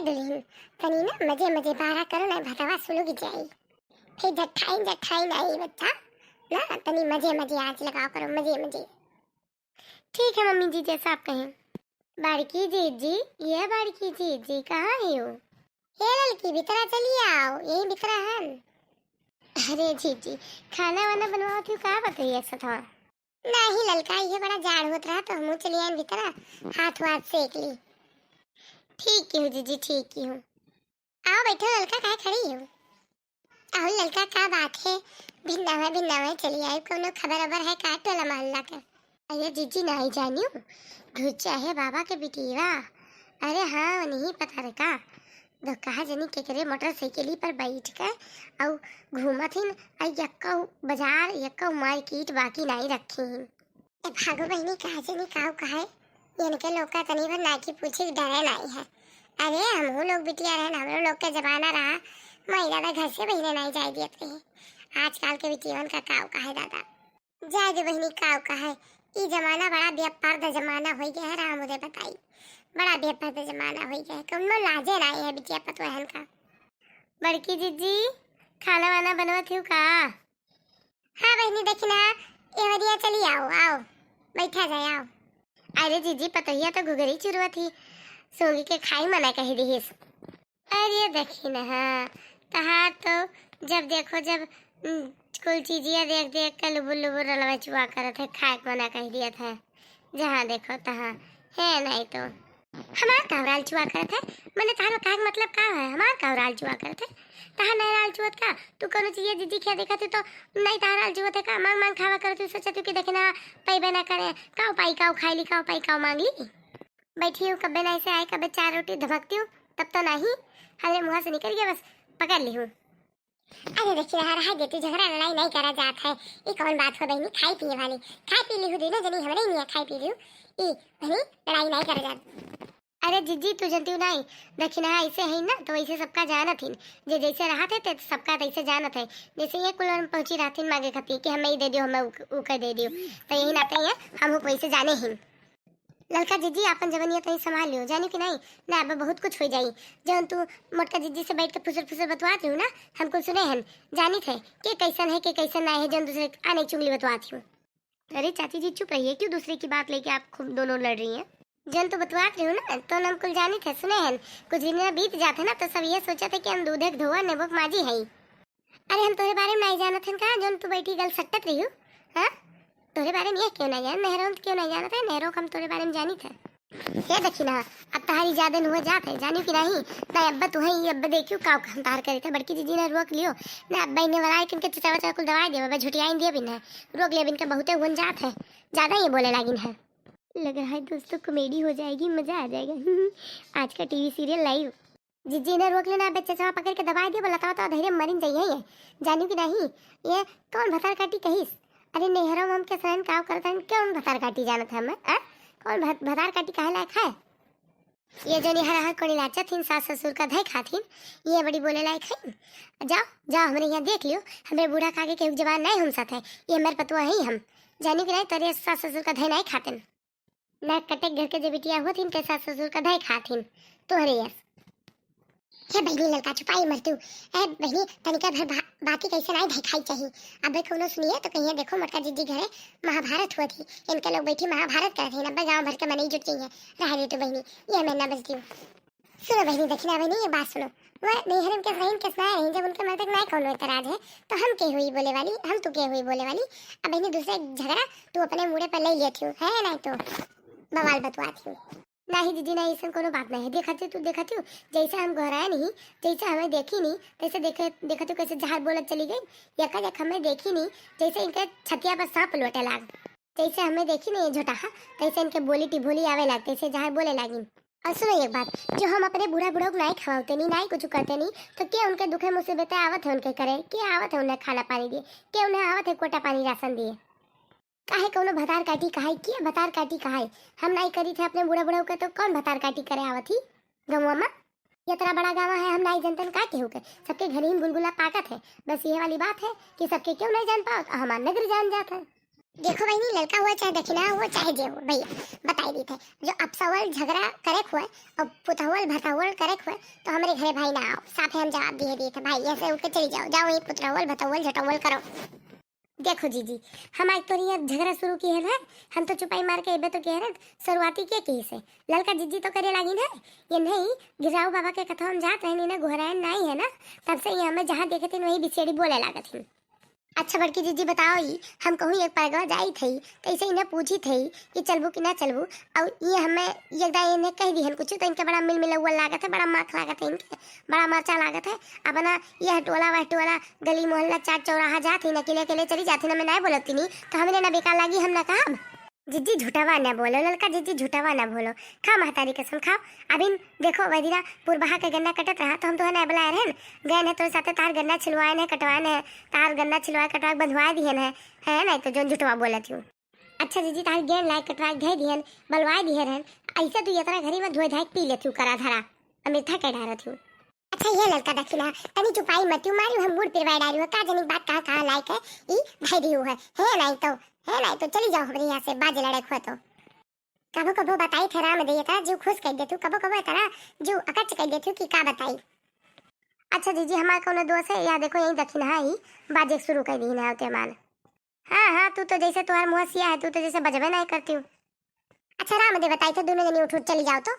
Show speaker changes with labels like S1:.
S1: दुल्हन तनी ना मजे मजे बारा करो ना भतवा सुलग जाई फिर जठाई नहीं बच्चा ना तनी मजे मजे आज लगाओ करो मजे मजे। ठीक है मम्मी जी जैसा आप कहें। बड़की जीजी ये बड़की जीजी कहाँ है हो? ये लड़की भीतरा चलिए आओ यही भीतरा है। अरे जीजी खाना वाना बनवाओ क्यों कहा बताइए ऐसा था। नहीं ललका ये बड़ा जाड़ होता रहा तो हम चलिए आए भीतरा हाथ वाथ सेक ली। ठीक ही हूँ जीजी ठीक ही हूँ। आओ बैठो ललका काहे खड़ी हो? आओ ललका का बात है भिन्ना है चलिए आए कोनो खबर अबर है का टोला मोहल्ला का? अरे जीजी नहीं जानियो घुचा है बाबा के बिटिया। अरे हाँ नहीं पता रे का दो कहा जनी के करे मोटरसाइकिल पर बैठ कर और घूमत हिन आई यक्का बाजार यक्का मार्केट बाकी नहीं रखी हिन। ए भागो बहनी कहा जनी काऊ कहा इनके लोग का तनी भर नाकी पूछे डरे नहीं है। अरे हम लोग बिटिया रहे हम लोग के जमाना रहा महिला का घर से बहने नहीं जाए देते हैं। आजकल के बिटिया का काव का है दादा जाए दे बहनी काव का है। ये जमाना बड़ा व्यापार का जमाना हो गया है राम मुझे बताई बड़ा व्यापार का जमाना हो गया है कम लाजे नहीं है बिटिया पतोहन का। बड़की जीजी खाना वाना बनवत हूँ का? हाँ बहनी देखी ना ये चली आओ आओ बैठा जाए आओ। अरे जीजी पतोहिया तो घुघरी चुरवा थी सोगी के खाई मना कही दी। अरे देखी ना हाँ कहा तो जब देखो जब कुल चीजिया देख देख कर लुबुल लुबुल रलवा चुआ कर थे खाए मना कह दिया था जहाँ देखो तहाँ है नहीं तो हमार कावराल चुआ कर थे मैंने तारो का मतलब का है हमार कावराल चुआ कर थे तहाँ नहीं राल चुअत का तू कोनो चीज जीजी क्या देखा थी तो नहीं ताराल चुअत है का मांग मांग खावा कर तू सोचा तू कि देखना पैबे ना करे काव पाई काव खाई ली काव पाई काव मांग ली। बैठी हूँ कब्बे नहीं से आए कब्बे 4 रोटी धमकती हूँ तब तो नहीं हमारे मुँह से निकल गया बस पकड़ ली हूँ। अरे देखिए रहा देती झगड़ा लड़ाई नहीं करा जाता है ये कौन बात हो बहनी खाई पिए वाली खाई पी ली हूँ दोनों जनी हमारे नहीं खाई पी ली हूँ ये बहनी लड़ाई नहीं करा जाती। अरे जीजी तू जानती हूँ नहीं देखी ना ऐसे है ना तो वैसे सबका जाना थी जे जैसे रहा थे सबका तैसे जाना थे जैसे ये कुल पहुंची रहा थी मांगे खाती कि हमें ही दे दियो हमें ऊकर दे दियो तो यही नाते हैं हम वैसे जाने ही। लड़का जीजी अपन जवनिया कहीं संभाल लियो जानी कि नहीं ना अब बहुत कुछ हो जाई जब तू मोटका जीजी से बैठ के फुसर फुसर बतवाती हूँ ना हमको सुने हैं जानी थे कि कैसन है कि कैसन नहीं है जब दूसरे आने चुंगली बतवाती हूँ। अरे चाची जी चुप रहिए क्यों दूसरे की बात लेके आप खूब दोनों लड़ रही हैं। जन तो बतवाती हूँ ना तो हमको जानी थे सुने हैं कुछ दिन बीत जाते ना तो सब ये सोचा था कि हम दूधे धोआ नेबोक माजी है। अरे हम तुम्हारे बारे में नहीं जाना थे कहा जब तू बैठी गल सटत रही हूँ हाँ तोरे बारे में ये क्यों नहीं जान नहरों क्यों नहीं जाना था नहरों हम तोरे बारे में जानी थे। ये देखी ना अब तहारी ज्यादा हुआ जाते जानी कि नहीं ना अब्बा तू है अब्बा देखियो काव काम तार करे थे बड़की जीजी ने रोक लियो ना अब्बा ने वाला किनके चचा चचा कुल दवाई दियो अब्बा झुटियाई दिए बिना रोक लिया बिनके बहुते हुन जात है ज्यादा ये बोले लागिन है। लग रहा है दोस्तों कॉमेडी हो जाएगी मजा आ जाएगा आज का टीवी सीरियल लाइव। जीजी ने रोक लेना चचा पकड़ के दवाई दिए बोला तो धैर्य मरिन जाइए जानी कि नहीं ये कौन भतार काटी कहीस। अरे नेहरा हम के सहन काम करता है कौन भतार काटी जाना था मैं कौन भतार काटी कहे लायक है। ये जो निहरा कोड़ी नाचत थीन सास ससुर का धय खाथिन ये बड़ी बोले लायक है। जाओ जाओ हमारे यहाँ देख लियो हमारे बूढ़ा काके के जवान नहीं हम साथ है ये हमारे पतुआ है हम जानी कि नहीं तेरे सास ससुर का धय नहीं खातिन न कटे घर के जो बिटिया हुआ थीन के सास ससुर का धय खाथिन तोहरे यस। हे बहनी लड़का छुपाई मरती हूँ ए बहनी तनिका भर बाकी कैसे नहीं दिखाई चाहिए अब कोनो सुनिए तो कहिए देखो मोटका जीजी घरे महाभारत हुआ थी इनके लोग बैठी महाभारत कर रहे हैं गाँव भर के मनी जुट गई है रह रही तो बहनी ये मैं ना बचती हूँ। सुनो बहनी दक्षिणा बहनी ये बात सुनो वह नेहरम के बहन के सुनाए रही जब उनके मर्द नहीं कौन एतराज है तो हम के हुई बोले वाली हम तू के हुई बोले वाली अब बहनी दूसरे झगड़ा तू अपने मुड़े पर ले लेती हूँ है नहीं तो बवाल बतवाती हूँ। नहीं दीदी नहीं ऐसा कोनो बात नहीं है देखती तू देखती हूँ जैसे हम घराए नहीं जैसे हमें देखी नहीं तैसे देखा तू कैसे जहाज बोलत चली गई यका देख हमें देखी नहीं जैसे इनके छतिया पर सांप लोटे लाग जैसे हमें देखी नहीं झोटा तैसे इनके बोली टिभोली आवे लाग तैसे जहाज बोले लागी। और सुनो एक बात जो हम अपने बूढ़ा बूढ़ा को नहीं खवाते नहीं कुछ करते नहीं तो क्या उनके दुखे मुसीबतें आवत है उनके करे क्या आवत है उन्हें खाना पानी दिए क्या उन्हें आवत है कोटा पानी राशन दिए काहे कोनो भतार काटी कहाई किया भतार काटी कहाई हम नहीं करी थे अपने बूढ़ा बूढ़ा के तो कौन भतार काटी करे आवत ही गमुआ में ये तरह बड़ा गाँव है हम नहीं जनतन काटे होके सबके घर ही बुलबुला पाकत है बस ये वाली बात है कि सबके क्यों नहीं जान पाओ हमारा नगर जान जाता है। देखो बहनी, लड़का हुआ चाहे दक्षिणा हुआ चाहे जे हो भैया, बताई दी थे जो अपसवल झगड़ा करे हुए और पुतहवल भतहवल करे हुए तो हमारे घरे भाई ना आओ। साफे हम जवाब दिए थे भाई, ऐसे उठ के चली जाओ, जाओ ये पुतहवल भतहवल झटवल करो। देखो जीजी, हम आज तो ये झगड़ा शुरू किए है, हम तो चुपाई मार के एबे तो कह रहे शुरुआती के की से लड़का जीजी तो करे लगी ना। ये नहीं गिराऊ बाबा के कथा हम जात रहनी ना, घोरायन नहीं है ना, तब से ये हमें जहाँ देखे थे वही बिछेड़ी बोले लागत थी। अच्छा बड़की जीजी बताओ, ही हम कहूँ एक पैगवा जाई थी तो ऐसे इन्हें पूछी थी कि चलबू कि ना चलबू, और ये हमें एकदा इन्हें कह दी है कुछ तो इनके बड़ा मिल मिला हुआ लागत है, बड़ा माख लागत है, इनके बड़ा मरचा लागत है। अब ना ये हटोला वटोला गली मोहल्ला चाट चौराहा जाती ना अकेले अकेले चली जाती ना, मैं नहीं बोलती नहीं तो हमें ना बेकार लगी, हम ना कहा जीजी झूठावा ना बोलो लड़का, जीजी झूठावा ना बोलो, खा महतारी कसम खाओ। अभी देखो वैदिना पूर्वहा के गन्ना कटत रहा तो हम तो है बुलाए रहे गए हैं तो साथे तार गन्ना छिलवाए है कटवाए है, तार गन्ना छिलवाए कटवाए बंधवाए दिए है नहीं तो जो झूठवा बोला थी। अच्छा जीजी तार गेन लाए कटवाए धे दिए बलवाए दिए रहन, ऐसे तो ये तरह घरी में धोए धाए पी लेती हूँ करा धरा अमिथा कह रहा थी। अच्छा ये लड़का दक्षिणा तनी चुपाई मत मारी, हम मूड पिरवाई डाली हो का जनी बात कहाँ लायक है ई भाई दी है नहीं तो चली जाओ हमारे यहाँ से बाज लड़े खो तो कबो कबो बताई थे राम दे था जो खुश कर देतू, कबो कबो तरह जो अकच कर देतू कि का बताई। अच्छा जीजी हमारे कोनो दोस्त है या देखो यही दक्षिणा ही बाजे शुरू कर दी ना होते मान। हाँ तू तो जैसे तुम्हारा मुँह सिया है, तू तो जैसे बजबे नहीं करती हूँ। अच्छा राम दे बताई थे दोनों जनी उठ चली जाओ तो